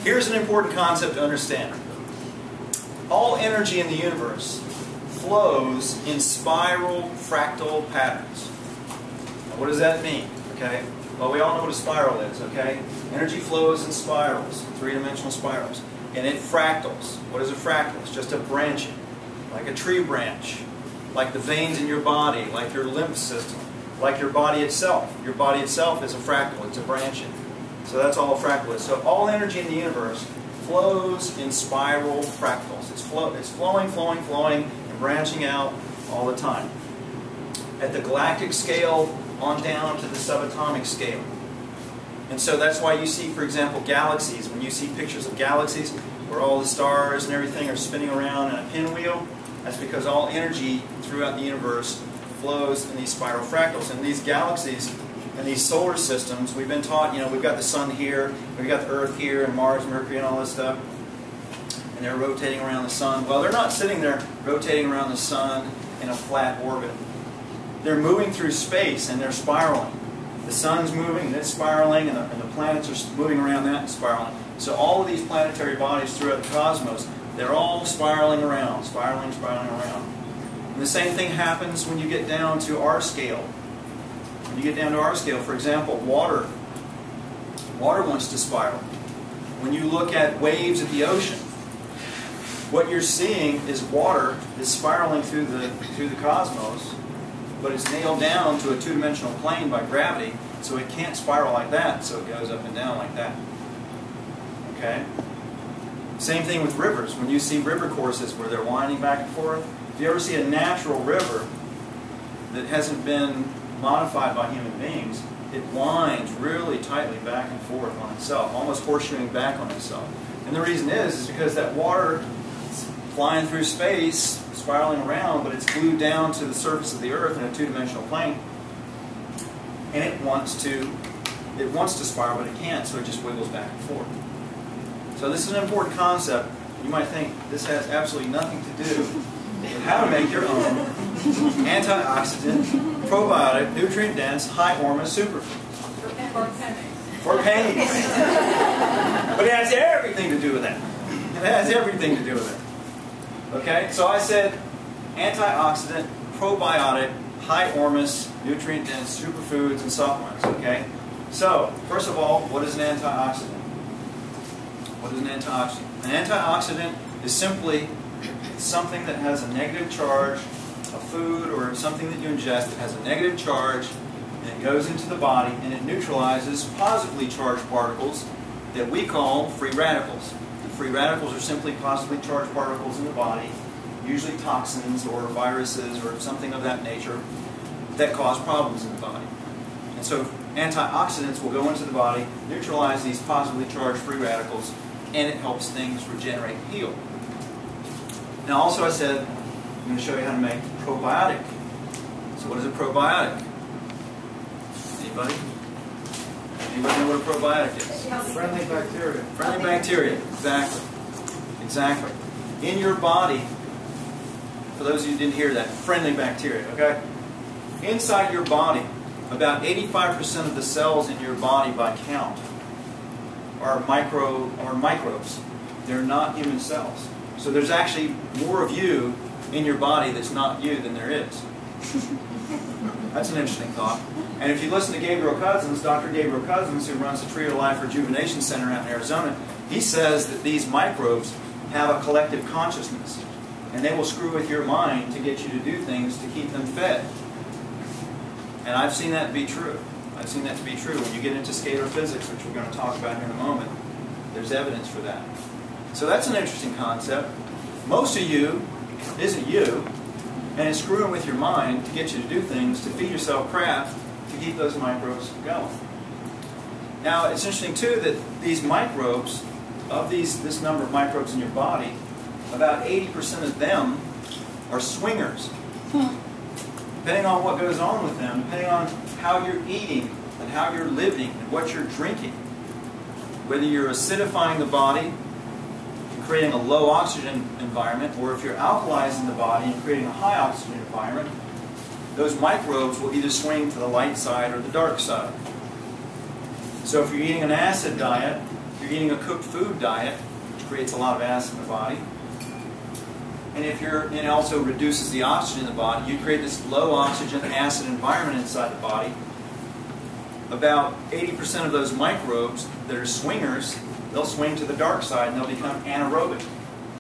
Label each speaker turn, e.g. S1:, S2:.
S1: Here's an important concept to understand. All energy in the universe flows in spiral fractal patterns. Now, what does that mean? Okay. Well, we all know what a spiral is, okay? Energy flows in spirals, three-dimensional spirals. And it fractals. What is a fractal? It's just a branching, like a tree branch, like the veins in your body, like your lymph system, like your body itself. Your body itself is a fractal. It's a branching. So that's all a fractal is. So all energy in the universe flows in spiral fractals. It's flowing, flowing, flowing, and branching out all the time. At the galactic scale, on down to the subatomic scale. And so that's why you see, for example, galaxies. When you see pictures of galaxies where all the stars and everything are spinning around in a pinwheel, that's because all energy throughout the universe flows in these spiral fractals. And these galaxies and these solar systems, we've been taught, you know, we've got the sun here, we've got the Earth here, and Mars, Mercury, and all this stuff. And they're rotating around the sun. Well, they're not sitting there rotating around the sun in a flat orbit. They're moving through space and they're spiraling. The sun's moving and it's spiraling, and the planets are moving around that and spiraling. So all of these planetary bodies throughout the cosmos, they're all spiraling around, spiraling around. And the same thing happens when you get down to our scale. When you get down to our scale, for example, water wants to spiral. When you look at waves at the ocean, what you're seeing is water is spiraling through the cosmos, but it's nailed down to a two-dimensional plane by gravity, so it can't spiral like that, so it goes up and down like that. Okay? Same thing with rivers. When you see river courses where they're winding back and forth, if you ever see a natural river that hasn't been modified by human beings, it winds really tightly back and forth on itself, almost horseshoeing back on itself. And the reason is because that water is flying through space, spiraling around, but it's glued down to the surface of the Earth in a two-dimensional plane, and it wants to spiral, but it can't, so it just wiggles back and forth. So this is an important concept. You might think this has absolutely nothing to do with how to make your own antioxidant, probiotic, nutrient-dense, high-hormone superfood. For pennies. But it has everything to do with that. It has everything to do with it. Okay, so I said antioxidant, probiotic, high ormus, nutrient-dense superfoods and supplements. Okay, so first of all, what is an antioxidant? What is an antioxidant? An antioxidant is simply something that has a negative charge, a food or something that you ingest that has a negative charge, and it goes into the body and it neutralizes positively charged particles that we call free radicals. Free radicals are simply positively charged particles in the body, usually toxins or viruses or something of that nature that cause problems in the body. And so antioxidants will go into the body, neutralize these positively charged free radicals, and it helps things regenerate and heal. Now also I said, I'm going to show you how to make probiotic. So what is a probiotic? Anybody? Anybody know what a probiotic is?
S2: Friendly bacteria.
S1: Friendly bacteria, exactly. Exactly. In your body, for those of you who didn't hear that, friendly bacteria, okay? Inside your body, about 85% of the cells in your body by count are microbes. They're not human cells. So there's actually more of you in your body that's not you than there is. That's an interesting thought. And if you listen to Gabriel Cousins, Dr. Gabriel Cousins, who runs the Tree of Life Rejuvenation Center out in Arizona, he says that these microbes have a collective consciousness. And they will screw with your mind to get you to do things to keep them fed. And I've seen that to be true. I've seen that to be true. When you get into scalar physics, which we're going to talk about here in a moment, there's evidence for that. So that's an interesting concept. Most of you isn't you, and it's screwing with your mind to get you to do things, to feed yourself crap, to keep those microbes going. Now, it's interesting too that these microbes, of this number of microbes in your body, about 80% of them are swingers. Depending on what goes on with them, depending on how you're eating and how you're living and what you're drinking, whether you're acidifying the body and creating a low oxygen environment, or if you're alkalizing the body and creating a high oxygen environment, those microbes will either swing to the light side or the dark side. So if you're eating an acid diet, you're eating a cooked food diet, which creates a lot of acid in the body. And it also reduces the oxygen in the body. You create this low oxygen acid environment inside the body. About 80% of those microbes that are swingers, they'll swing to the dark side and they'll become anaerobic.